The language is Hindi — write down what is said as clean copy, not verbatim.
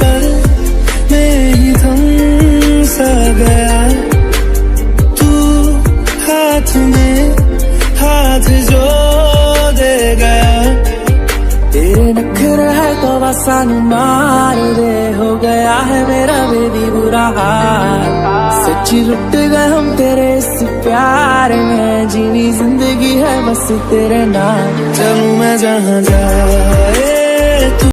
पल में ही थम सा गया, तू हाथ में हाथ जो दे गया। तेरे नखरे है तो बस सानू मार दे, हो गया है मेरा बेबी बुरा हाल। सच्ची लुट गए हम तेरे इस प्यार में, जीनी जिंदगी है बस तेरे नाम। चलूं मैं जहाँ जाए